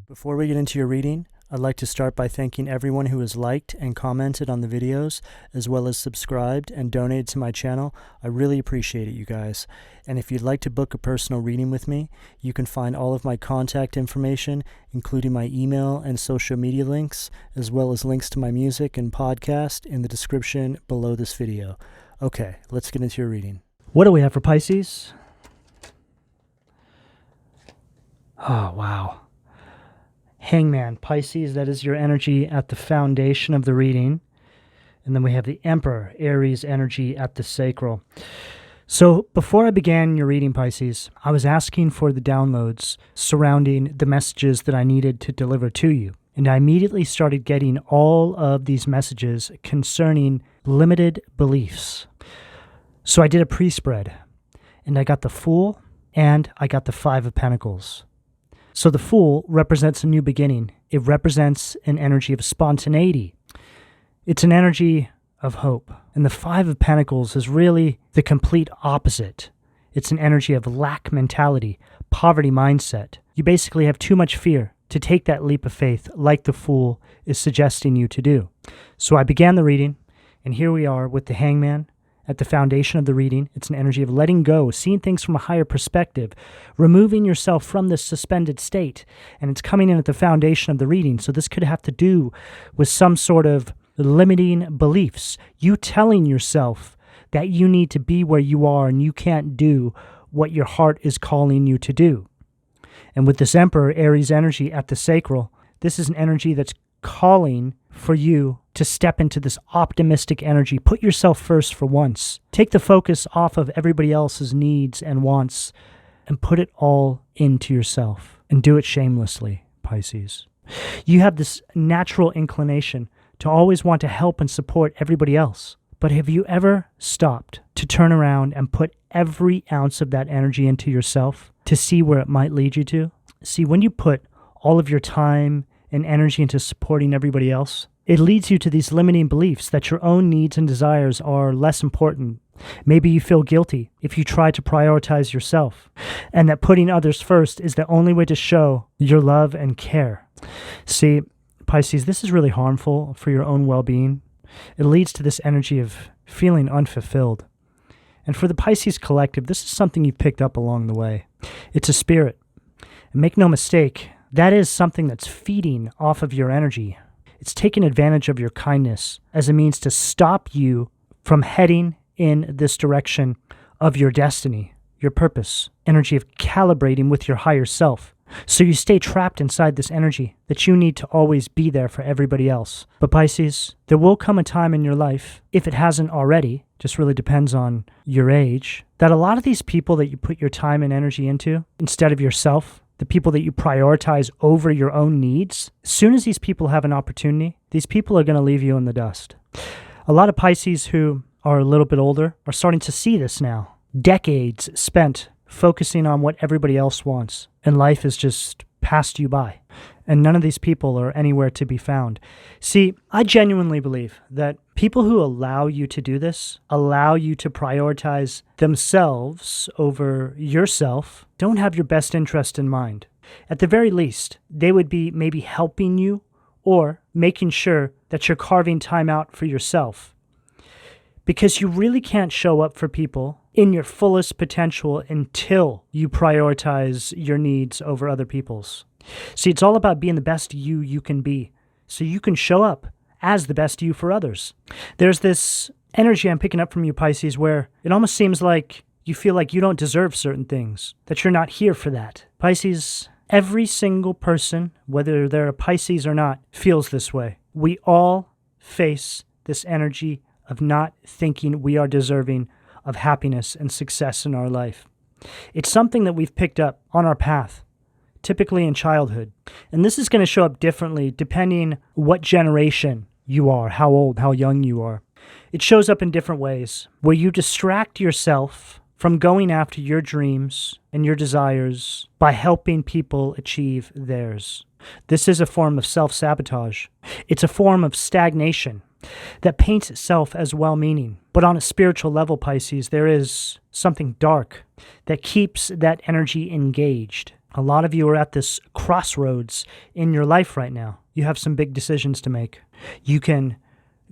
Before we get into your reading, I'd like to start by thanking everyone who has liked and commented on the videos, as well as subscribed and donated to my channel. I really appreciate it, you guys. And if you'd like to book a personal reading with me, you can find all of my contact information, including my email and social media links, as well as links to my music and podcast in the description below this video. Okay, let's get into your reading. What do we have for Pisces? Oh, wow. Hangman, Pisces, that is your energy at the foundation of the reading. And then we have the Emperor, Aries energy at the sacral. So before I began your reading, Pisces, I was asking for the downloads surrounding the messages that I needed to deliver to you. And I immediately started getting all of these messages concerning limited beliefs. So I did a pre-spread, and I got the Fool, and I got the Five of Pentacles. So the Fool represents a new beginning. It represents an energy of spontaneity. It's an energy of hope. And the Five of Pentacles is really the complete opposite. It's an energy of lack mentality, poverty mindset. You basically have too much fear to take that leap of faith like the Fool is suggesting you to do. So I began the reading, and here we are with the Hangman. At the foundation of the reading, it's an energy of letting go, seeing things from a higher perspective, removing yourself from this suspended state. And it's coming in at the foundation of the reading. So this could have to do with some sort of limiting beliefs. You telling yourself that you need to be where you are and you can't do what your heart is calling you to do. And with this Emperor, Aries energy at the sacral, this is an energy that's calling for you to step into this optimistic energy. Put yourself first for once. Take the focus off of everybody else's needs and wants and put it all into yourself. And do it shamelessly, Pisces. You have this natural inclination to always want to help and support everybody else. But have you ever stopped to turn around and put every ounce of that energy into yourself to see where it might lead you to? See, when you put all of your time and energy into supporting everybody else, it leads you to these limiting beliefs that your own needs and desires are less important. Maybe you feel guilty if you try to prioritize yourself, and that putting others first is the only way to show your love and care. See, Pisces, this is really harmful for your own well-being. It leads to this energy of feeling unfulfilled. And for the Pisces collective, this is something you've picked up along the way. It's a spirit. And make no mistake, that is something that's feeding off of your energy. It's taking advantage of your kindness as a means to stop you from heading in this direction of your destiny, your purpose, energy of calibrating with your higher self. So you stay trapped inside this energy that you need to always be there for everybody else. But Pisces, there will come a time in your life, if it hasn't already, just really depends on your age, that a lot of these people that you put your time and energy into, instead of yourself, the people that you prioritize over your own needs, as soon as these people have an opportunity, these people are going to leave you in the dust. A lot of Pisces who are a little bit older are starting to see this now. Decades spent focusing on what everybody else wants, and life has just passed you by. And none of these people are anywhere to be found. See, I genuinely believe that people who allow you to do this, allow you to prioritize themselves over yourself, don't have your best interest in mind. At the very least, they would be maybe helping you or making sure that you're carving time out for yourself. Because you really can't show up for people in your fullest potential until you prioritize your needs over other people's. See, it's all about being the best you can be, so you can show up as the best you for others. There's this energy I'm picking up from you, Pisces, where it almost seems like you feel like you don't deserve certain things, that you're not here for that. Pisces, every single person, whether they're a Pisces or not, feels this way. We all face this energy of not thinking we are deserving of happiness and success in our life. It's something that we've picked up on our path, typically in childhood. And this is going to show up differently depending what generation you are, how old, how young you are. It shows up in different ways, where you distract yourself from going after your dreams and your desires by helping people achieve theirs. This is a form of self-sabotage. It's a form of stagnation that paints itself as well-meaning. But on a spiritual level, Pisces, there is something dark that keeps that energy engaged. A lot of you are at this crossroads in your life right now. You have some big decisions to make. You can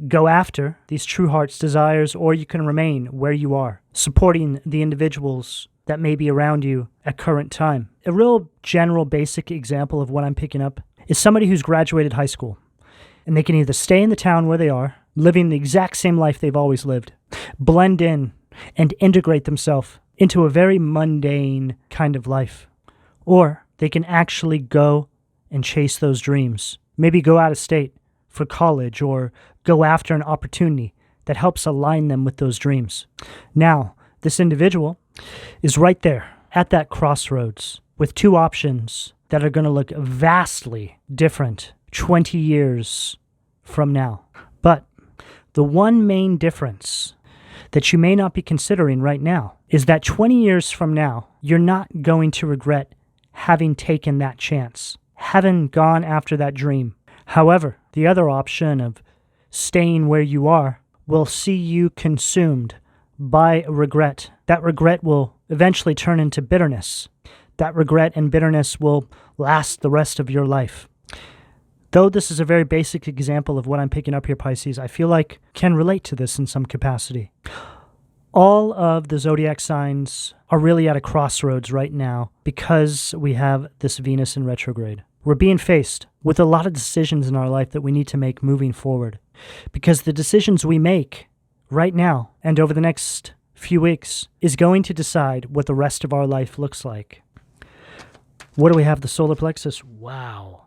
go after these true heart's desires, or you can remain where you are, supporting the individuals that may be around you at current time. A real general basic example of what I'm picking up is somebody who's graduated high school, and they can either stay in the town where they are, living the exact same life they've always lived, blend in and integrate themselves into a very mundane kind of life, or they can actually go and chase those dreams. Maybe go out of state for college, or go after an opportunity that helps align them with those dreams. Now, this individual is right there at that crossroads with two options that are going to look vastly different 20 years from now. But the one main difference that you may not be considering right now is that 20 years from now, you're not going to regret having taken that chance, having gone after that dream. However, the other option of staying where you are will see you consumed by regret. That regret will eventually turn into bitterness. That regret and bitterness will last the rest of your life. Though this is a very basic example of what I'm picking up here, Pisces, I feel like can relate to this in some capacity. All of the zodiac signs are really at a crossroads right now because we have this Venus in retrograde. We're being faced with a lot of decisions in our life that we need to make moving forward, because the decisions we make right now and over the next few weeks is going to decide what the rest of our life looks like. What do we have? The solar plexus. Wow.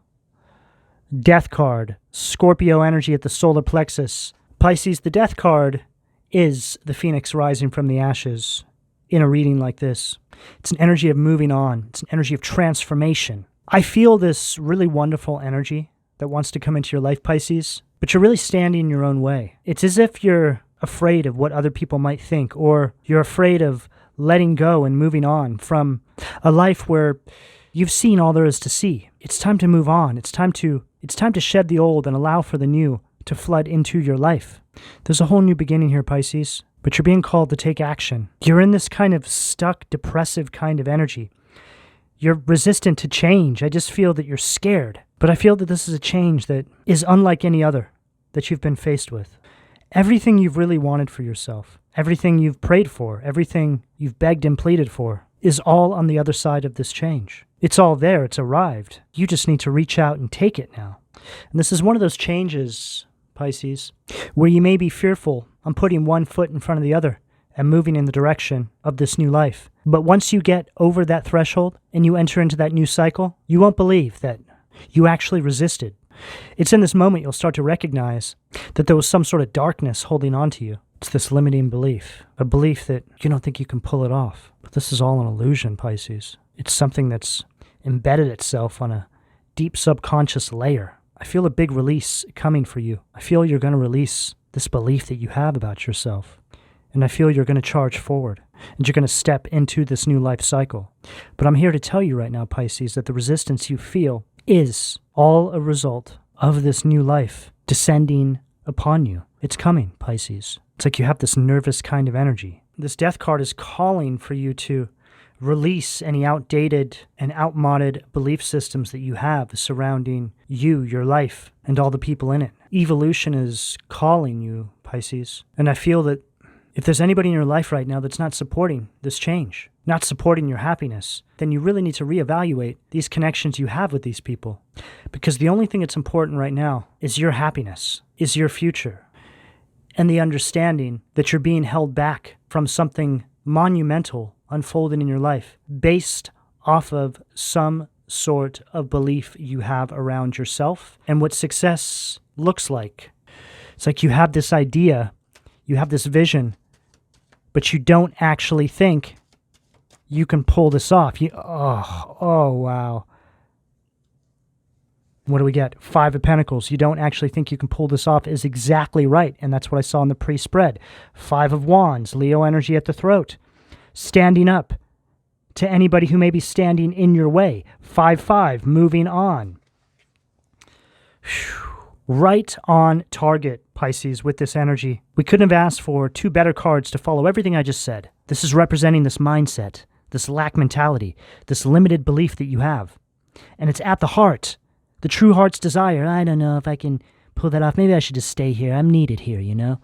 Death card. Scorpio energy at the solar plexus. Pisces, the death card is the phoenix rising from the ashes in a reading like this. It's an energy of moving on. It's an energy of transformation. I feel this really wonderful energy that wants to come into your life, Pisces, but you're really standing in your own way. It's as if you're afraid of what other people might think, or you're afraid of letting go and moving on from a life where you've seen all there is to see. It's time to move on. It's time to shed the old and allow for the new to flood into your life. There's a whole new beginning here, Pisces, but you're being called to take action. You're in this kind of stuck, depressive kind of energy. You're resistant to change. I just feel that you're scared. But I feel that this is a change that is unlike any other that you've been faced with. Everything you've really wanted for yourself, everything you've prayed for, everything you've begged and pleaded for is all on the other side of this change. It's all there. It's arrived. You just need to reach out and take it now. And this is one of those changes, Pisces, where you may be fearful on putting one foot in front of the other and moving in the direction of this new life. But once you get over that threshold and you enter into that new cycle, you won't believe that you actually resisted. It's in this moment you'll start to recognize that there was some sort of darkness holding on to you. It's this limiting belief, a belief that you don't think you can pull it off. But this is all an illusion, Pisces. It's something that's embedded itself on a deep subconscious layer. I feel a big release coming for you. I feel you're going to release this belief that you have about yourself. And I feel you're going to charge forward, and you're going to step into this new life cycle. But I'm here to tell you right now, Pisces, that the resistance you feel is all a result of this new life descending upon you. It's coming, Pisces. It's like you have this nervous kind of energy. This death card is calling for you to release any outdated and outmoded belief systems that you have surrounding you, your life, and all the people in it. Evolution is calling you, Pisces. And I feel that if there's anybody in your life right now that's not supporting this change, not supporting your happiness, then you really need to reevaluate these connections you have with these people. Because the only thing that's important right now is your happiness, is your future, and the understanding that you're being held back from something monumental unfolding in your life based off of some sort of belief you have around yourself and what success looks like. It's like you have this idea, you have this vision, but you don't actually think you can pull this off. Oh, wow. What do we get? 5 of Pentacles. You don't actually think you can pull this off is exactly right. And that's what I saw in the pre-spread. 5 of Wands. Leo energy at the throat. Standing up to anybody who may be standing in your way. 5-5. Moving on. Whew. Right on target, Pisces, with this energy. We couldn't have asked for 2 better cards to follow everything I just said. This is representing this mindset this lack mentality, this limited belief that you have. And it's at the heart, the true heart's desire. I don't know if I can pull that off. Maybe I should just stay here. I'm needed here, you know?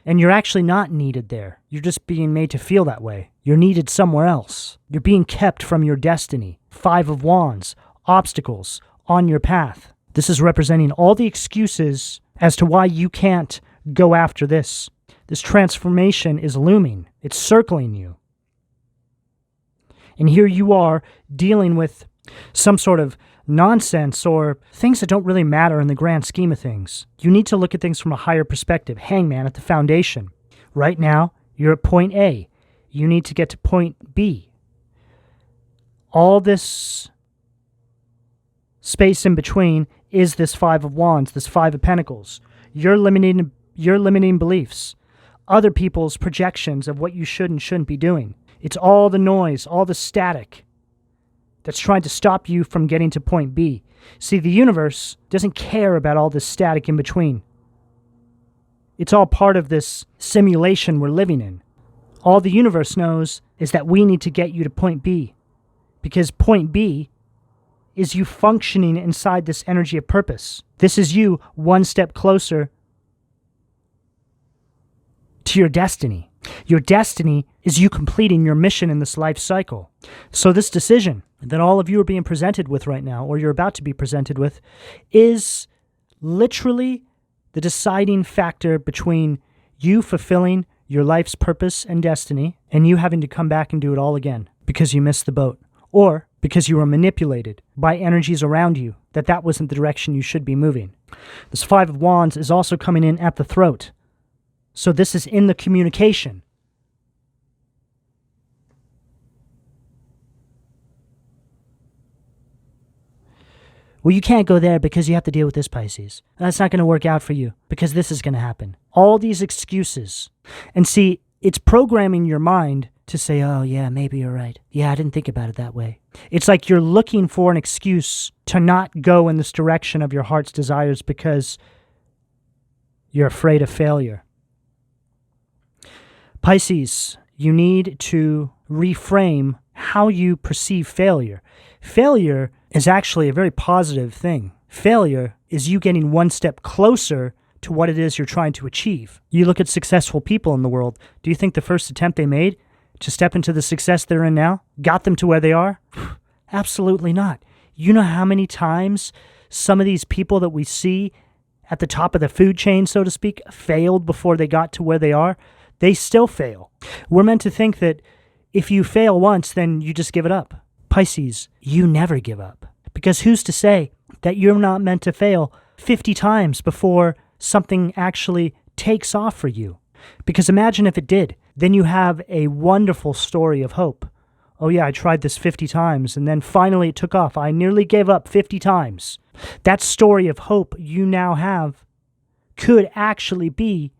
And you're actually not needed there. You're just being made to feel that way. You're needed somewhere else. You're being kept from your destiny. 5 of Wands, obstacles on your path. This is representing all the excuses as to why you can't go after this. This transformation is looming. It's circling you. And here you are dealing with some sort of nonsense or things that don't really matter in the grand scheme of things. You need to look at things from a higher perspective. Hangman at the foundation. Right now, you're at point A. You need to get to point B. All this space in between is this 5 of Wands, this 5 of Pentacles. Your limiting beliefs. Other people's projections of what you should and shouldn't be doing. It's all the noise, all the static that's trying to stop you from getting to point B. See, the universe doesn't care about all this static in between. It's all part of this simulation we're living in. All the universe knows is that we need to get you to point B, because point B is you functioning inside this energy of purpose. This is you one step closer to your destiny. Your destiny is you completing your mission in this life cycle. So this decision that all of you are being presented with right now, or you're about to be presented with, is literally the deciding factor between you fulfilling your life's purpose and destiny and you having to come back and do it all again because you missed the boat, or because you were manipulated by energies around you that wasn't the direction you should be moving. This 5 of Wands is also coming in at the throat. So this is in the communication. Well, you can't go there because you have to deal with this, Pisces. That's not going to work out for you because this is going to happen. All these excuses. And see, it's programming your mind to say, oh, yeah, maybe you're right. Yeah, I didn't think about it that way. It's like you're looking for an excuse to not go in this direction of your heart's desires because you're afraid of failure. Pisces, you need to reframe how you perceive failure. Failure is actually a very positive thing. Failure is you getting one step closer to what it is you're trying to achieve. You look at successful people in the world. Do you think the first attempt they made to step into the success they're in now got them to where they are? Absolutely not. You know how many times some of these people that we see at the top of the food chain, so to speak, failed before they got to where they are? They still fail. We're meant to think that if you fail once, then you just give it up. Pisces, you never give up. Because who's to say that you're not meant to fail 50 times before something actually takes off for you? Because imagine if it did. Then you have a wonderful story of hope. Oh yeah, I tried this 50 times and then finally it took off. I nearly gave up 50 times. That story of hope you now have could actually be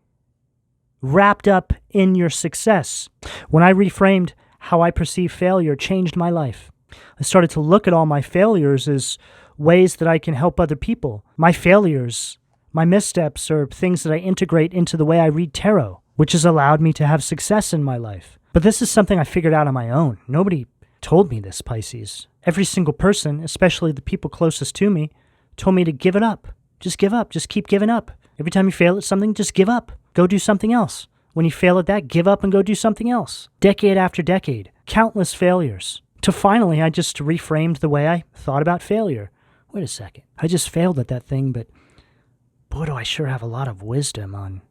wrapped up in your success. When I reframed how I perceive failure, it changed my life. I started to look at all my failures as ways that I can help other people. My failures, my missteps are things that I integrate into the way I read tarot, which has allowed me to have success in my life. But this is something I figured out on my own. Nobody told me this, Pisces. Every single person, especially the people closest to me, told me to give it up. Just give up. Just keep giving up. Every time you fail at something, just give up. Go do something else. When you fail at that, give up and go do something else. Decade after decade, countless failures. To finally, I just reframed the way I thought about failure. Wait a second. I just failed at that thing, but boy, do I sure have a lot of wisdom on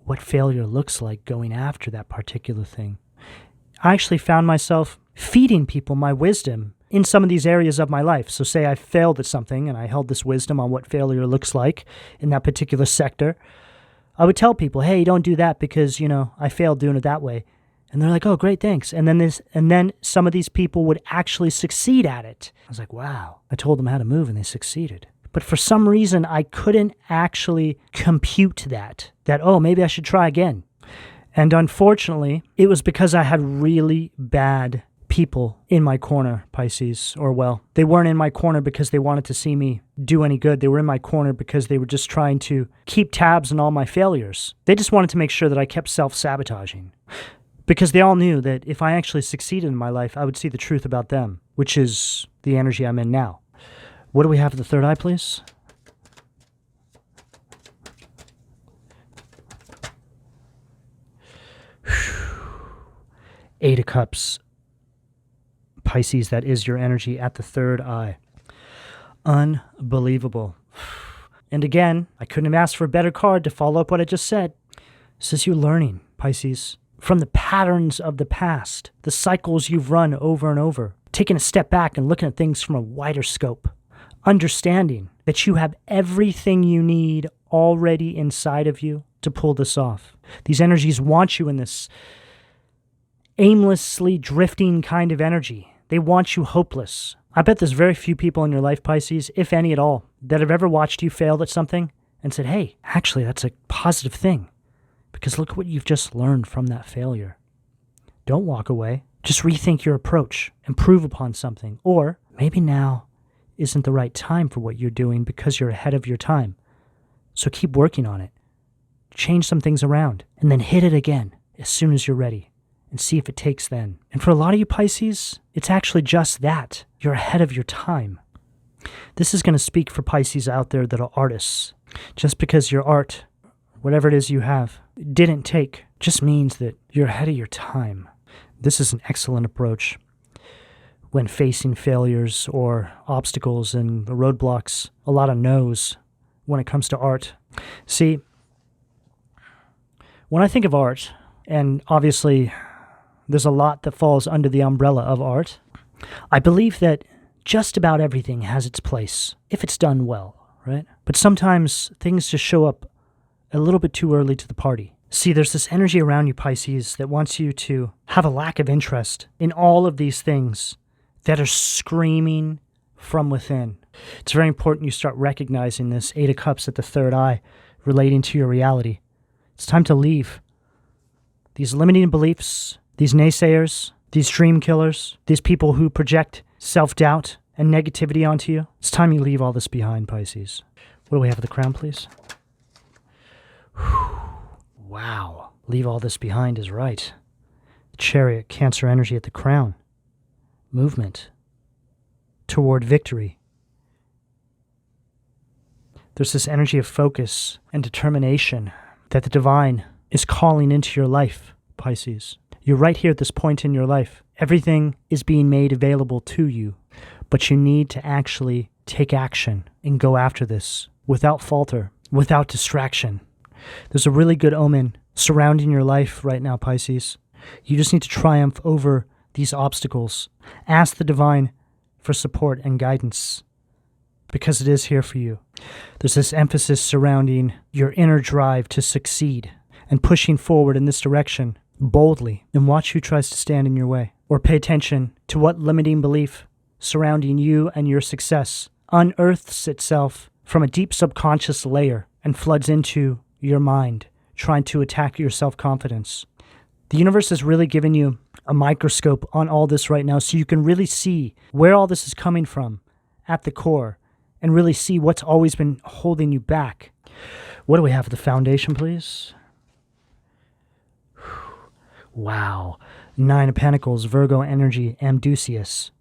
what failure looks like going after that particular thing. I actually found myself feeding people my wisdom in some of these areas of my life. So say I failed at something and I held this wisdom on what failure looks like in that particular sector. I would tell people, hey, don't do that because, I failed doing it that way. And they're like, oh, great, thanks. And then some of these people would actually succeed at it. I was like, wow. I told them how to move and they succeeded. But for some reason, I couldn't actually compute that, oh, maybe I should try again. And unfortunately, it was because I had really bad people in my corner, Pisces, they weren't in my corner because they wanted to see me do any good. They were in my corner because they were just trying to keep tabs on all my failures. They just wanted to make sure that I kept self-sabotaging. Because they all knew that if I actually succeeded in my life, I would see the truth about them, which is the energy I'm in now. What do we have at the third eye, please? Eight of Cups. Pisces, that is your energy at the third eye. Unbelievable. And again, I couldn't have asked for a better card to follow up what I just said. This is you learning, Pisces, from the patterns of the past, the cycles you've run over and over, taking a step back and looking at things from a wider scope, understanding that you have everything you need already inside of you to pull this off. These energies want you in this aimlessly drifting kind of energy. They want you hopeless. I bet there's very few people in your life, Pisces, if any at all, that have ever watched you fail at something and said, hey, actually, that's a positive thing. Because look what you've just learned from that failure. Don't walk away. Just rethink your approach. Improve upon something. Or maybe now isn't the right time for what you're doing because you're ahead of your time. So keep working on it. Change some things around. And then hit it again as soon as you're ready. And see if it takes then. And for a lot of you Pisces, it's actually just that. You're ahead of your time. This is going to speak for Pisces out there that are artists. Just because your art, whatever it is you have, didn't take, just means that you're ahead of your time. This is an excellent approach when facing failures or obstacles and roadblocks. A lot of no's when it comes to art. See, when I think of art, and obviously there's a lot that falls under the umbrella of art, I believe that just about everything has its place, if it's done well, right? But sometimes things just show up a little bit too early to the party. See, there's this energy around you, Pisces, that wants you to have a lack of interest in all of these things that are screaming from within. It's very important you start recognizing this Eight of Cups at the third eye relating to your reality. It's time to leave these limiting beliefs, these naysayers, these dream killers, these people who project self-doubt and negativity onto you. It's time you leave all this behind, Pisces. What do we have at the crown, please? Wow. Leave all this behind is right. Chariot, Cancer energy at the crown. Movement toward victory. There's this energy of focus and determination that the divine is calling into your life, Pisces. You're right here at this point in your life. Everything is being made available to you, but you need to actually take action and go after this without falter, without distraction. There's a really good omen surrounding your life right now, Pisces. You just need to triumph over these obstacles. Ask the divine for support and guidance because it is here for you. There's this emphasis surrounding your inner drive to succeed and pushing forward in this direction boldly, and watch who tries to stand in your way. Or pay attention to what limiting belief surrounding you and your success unearths itself from a deep subconscious layer and floods into your mind, trying to attack your self-confidence. The universe has really given you a microscope on all this right now so you can really see where all this is coming from at the core and really see what's always been holding you back. What do we have at the foundation, please? Wow. Nine of Pentacles, Virgo energy, Amdusius.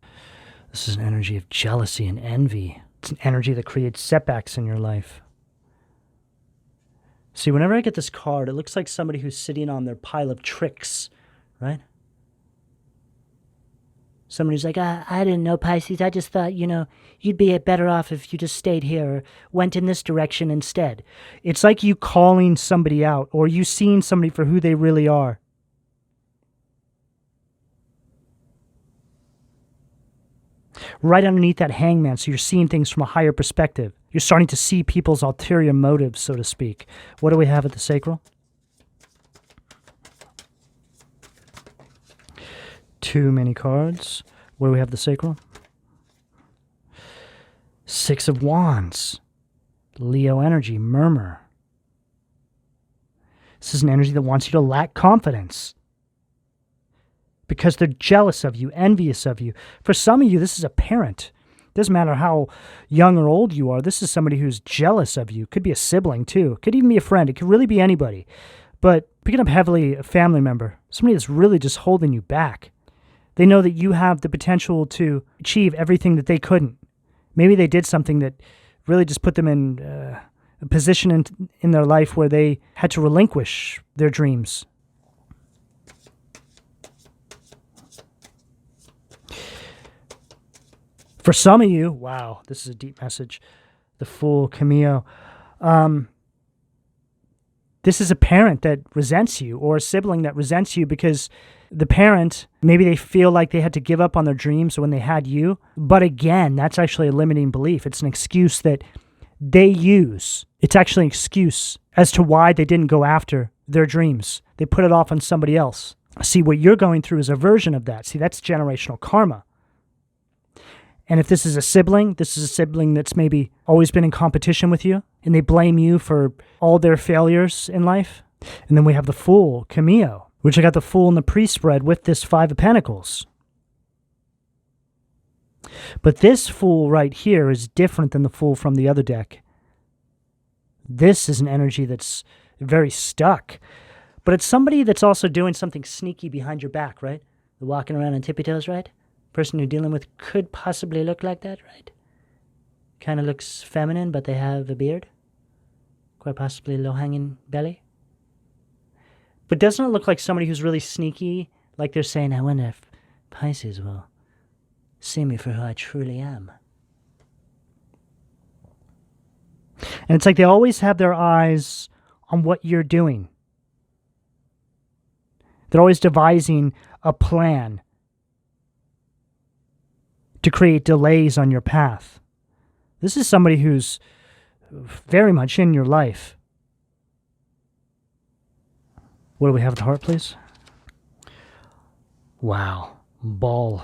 This is an energy of jealousy and envy. It's an energy that creates setbacks in your life. See, whenever I get this card, it looks like somebody who's sitting on their pile of tricks, right? Somebody who's like, I didn't know, Pisces. I just thought, you'd be better off if you just stayed here or went in this direction instead. It's like you calling somebody out or you seeing somebody for who they really are. Right underneath that hangman, so you're seeing things from a higher perspective. You're starting to see people's ulterior motives, so to speak. What do we have at the sacral? Too many cards. What do we have at the sacral? Six of Wands. Leo energy, murmur. This is an energy that wants you to lack confidence because they're jealous of you, envious of you. For some of you, this is a parent. Doesn't matter how young or old you are. This is somebody who's jealous of you. Could be a sibling too. Could even be a friend. It could really be anybody. But picking up heavily a family member, somebody that's really just holding you back. They know that you have the potential to achieve everything that they couldn't. Maybe they did something that really just put them in a position in their life where they had to relinquish their dreams. For some of you, wow, this is a deep message. The Fool, Camille. This is a parent that resents you, or a sibling that resents you because the parent, maybe they feel like they had to give up on their dreams when they had you. But again, that's actually a limiting belief. It's an excuse that they use. It's actually an excuse as to why they didn't go after their dreams. They put it off on somebody else. See, what you're going through is a version of that. See, that's generational karma. And if this is a sibling that's maybe always been in competition with you, and they blame you for all their failures in life. And then we have the Fool, Camille, which I got the Fool and the Priest spread with this Five of Pentacles. But this Fool right here is different than the Fool from the other deck. This is an energy that's very stuck. But it's somebody that's also doing something sneaky behind your back, right? They're walking around on tippy toes, right? Person you're dealing with could possibly look like that, right? Kind of looks feminine, but they have a beard. Quite possibly a low-hanging belly. But doesn't it look like somebody who's really sneaky? Like they're saying, I wonder if Pisces will see me for who I truly am. And it's like they always have their eyes on what you're doing. They're always devising a plan to create delays on your path. This is somebody who's very much in your life. What do we have at the heart, please? Wow. Ball.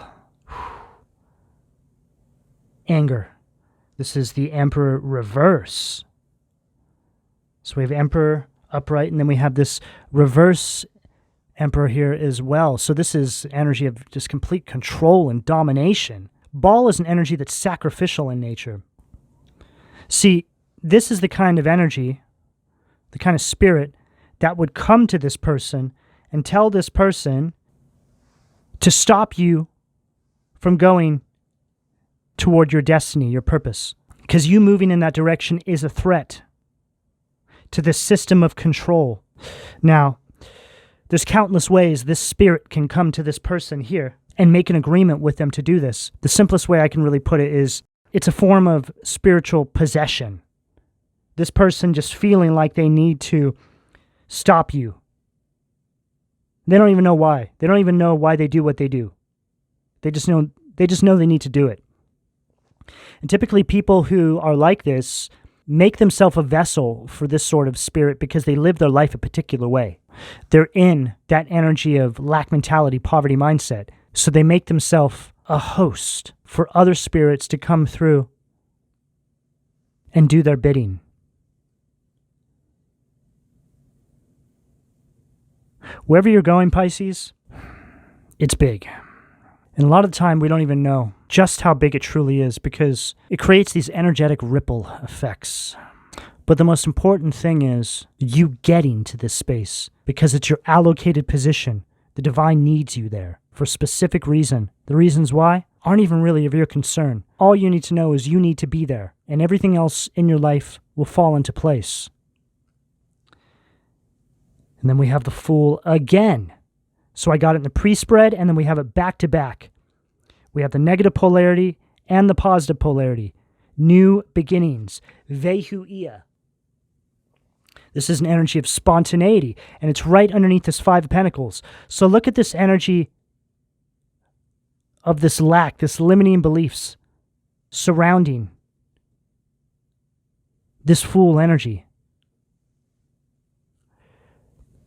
Anger. This is the Emperor reverse. So we have Emperor upright, and then we have this reverse Emperor here as well. So this is energy of just complete control and domination. Ball is an energy that's sacrificial in nature. See, this is the kind of energy, the kind of spirit that would come to this person and tell this person to stop you from going toward your destiny, your purpose. Because you moving in that direction is a threat to this system of control. Now, there's countless ways this spirit can come to this person here and make an agreement with them to do this. The simplest way I can really put it is it's a form of spiritual possession. This person just feeling like they need to stop you. They don't even know why. They don't even know why they do what they do. They just know they need to do it. And typically people who are like this make themselves a vessel for this sort of spirit because they live their life a particular way. They're in that energy of lack mentality, poverty mindset. So they make themselves a host for other spirits to come through and do their bidding. Wherever you're going, Pisces, it's big. And a lot of the time we don't even know just how big it truly is because it creates these energetic ripple effects. But the most important thing is you getting to this space because it's your allocated position. The divine needs you there for a specific reason. The reasons why aren't even really of your concern. All you need to know is you need to be there, and everything else in your life will fall into place. And then we have the Fool again. So I got it in the pre-spread, and then we have it back to back. We have the negative polarity and the positive polarity. New beginnings. Vehu ia. This is an energy of spontaneity, and it's right underneath this Five of Pentacles. So look at this energy of this lack, this limiting beliefs surrounding this Fool energy.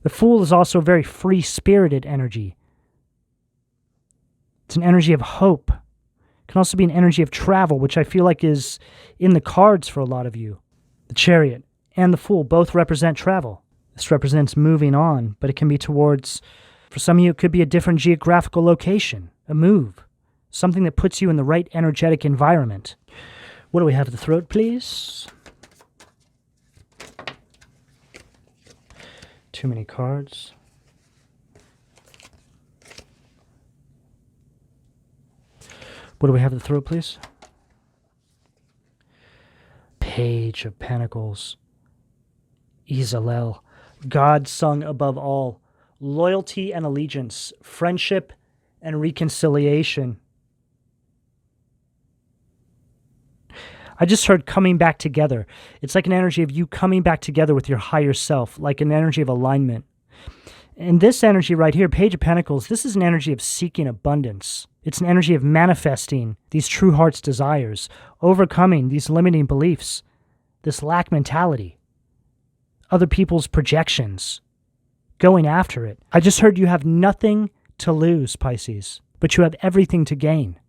The Fool is also a very free-spirited energy. It's an energy of hope. It can also be an energy of travel, which I feel like is in the cards for a lot of you. The Chariot and the Fool both represent travel. This represents moving on, but it can be towards, for some of you, it could be a different geographical location, a move, something that puts you in the right energetic environment. What do we have at the throat, please? Too many cards. What do we have to throw, please? Page of Pentacles. Izalel. God sung above all. Loyalty and allegiance. Friendship and reconciliation. I just heard coming back together. It's like an energy of you coming back together with your higher self, like an energy of alignment. And this energy right here, Page of Pentacles, this is an energy of seeking abundance. It's an energy of manifesting these true heart's desires, overcoming these limiting beliefs, this lack mentality, other people's projections, going after it. I just heard you have nothing to lose, Pisces, but you have everything to gain.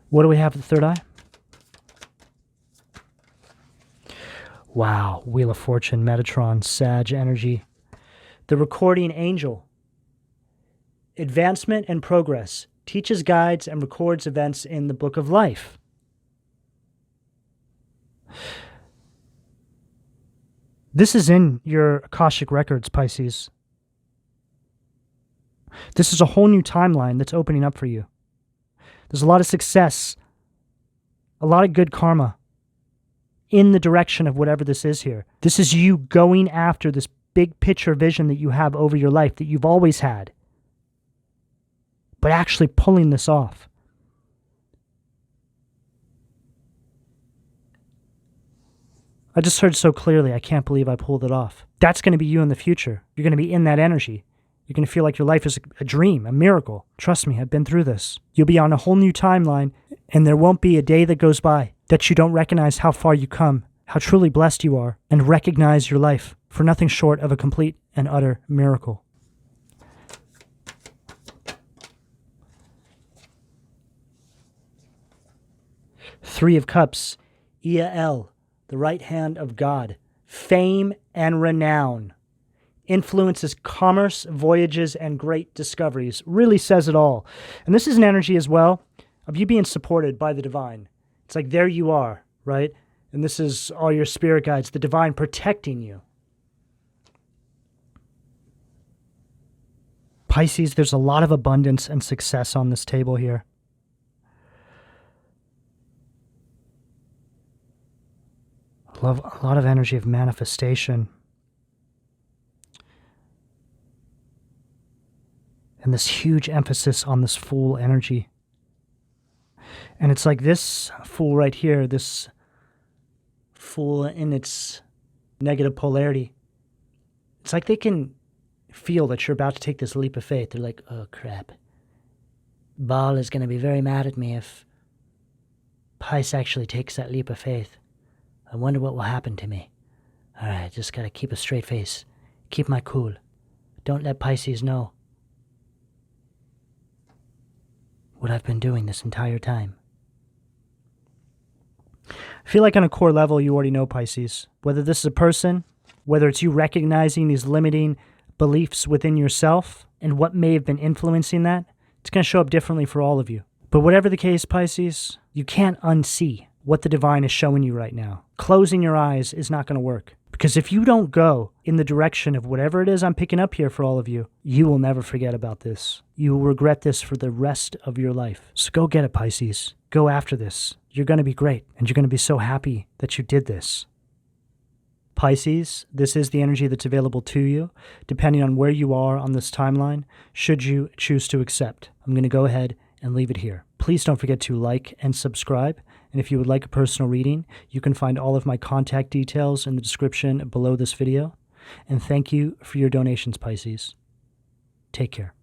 What do we have for the third eye? Wow, Wheel of Fortune, Metatron, Sag energy. The Recording Angel. Advancement and progress. Teaches, guides, and records events in the Book of Life. This is in your Akashic Records, Pisces. This is a whole new timeline that's opening up for you. There's a lot of success, a lot of good karma in the direction of whatever this is here. This is you going after this big picture vision that you have over your life that you've always had, but actually pulling this off. I just heard so clearly, I can't believe I pulled it off. That's going to be you in the future. You're going to be in that energy. You're going to feel like your life is a dream, a miracle. Trust me, I've been through this. You'll be on a whole new timeline, and there won't be a day that goes by that you don't recognize how far you come, how truly blessed you are, and recognize your life for nothing short of a complete and utter miracle. Three of Cups, Iael, the right hand of God, fame and renown. Influences commerce, voyages, and great discoveries. Really says it all. And this is an energy as well of you being supported by the divine. It's like there you are, right? And this is all your spirit guides, the divine protecting you. Pisces, there's a lot of abundance and success on this table here. A lot of energy of manifestation. And this huge emphasis on this Fool energy. And it's like this Fool right here, this Fool in its negative polarity. It's like they can feel that you're about to take this leap of faith. They're like, oh crap. Baal is going to be very mad at me if Pisces actually takes that leap of faith. I wonder what will happen to me. All right, just got to keep a straight face. Keep my cool. Don't let Pisces know what I've been doing this entire time. I feel like on a core level, you already know, Pisces. Whether this is a person, whether it's you recognizing these limiting beliefs within yourself and what may have been influencing that, it's going to show up differently for all of you. But whatever the case, Pisces, you can't unsee what the divine is showing you right now. Closing your eyes is not going to work. Because if you don't go in the direction of whatever it is I'm picking up here for all of you, you will never forget about this. You will regret this for the rest of your life. So go get it, Pisces. Go after this. You're going to be great. And you're going to be so happy that you did this. Pisces, this is the energy that's available to you, depending on where you are on this timeline, should you choose to accept. I'm going to go ahead and leave it here. Please don't forget to like and subscribe. And if you would like a personal reading, you can find all of my contact details in the description below this video. And thank you for your donations, Pisces. Take care.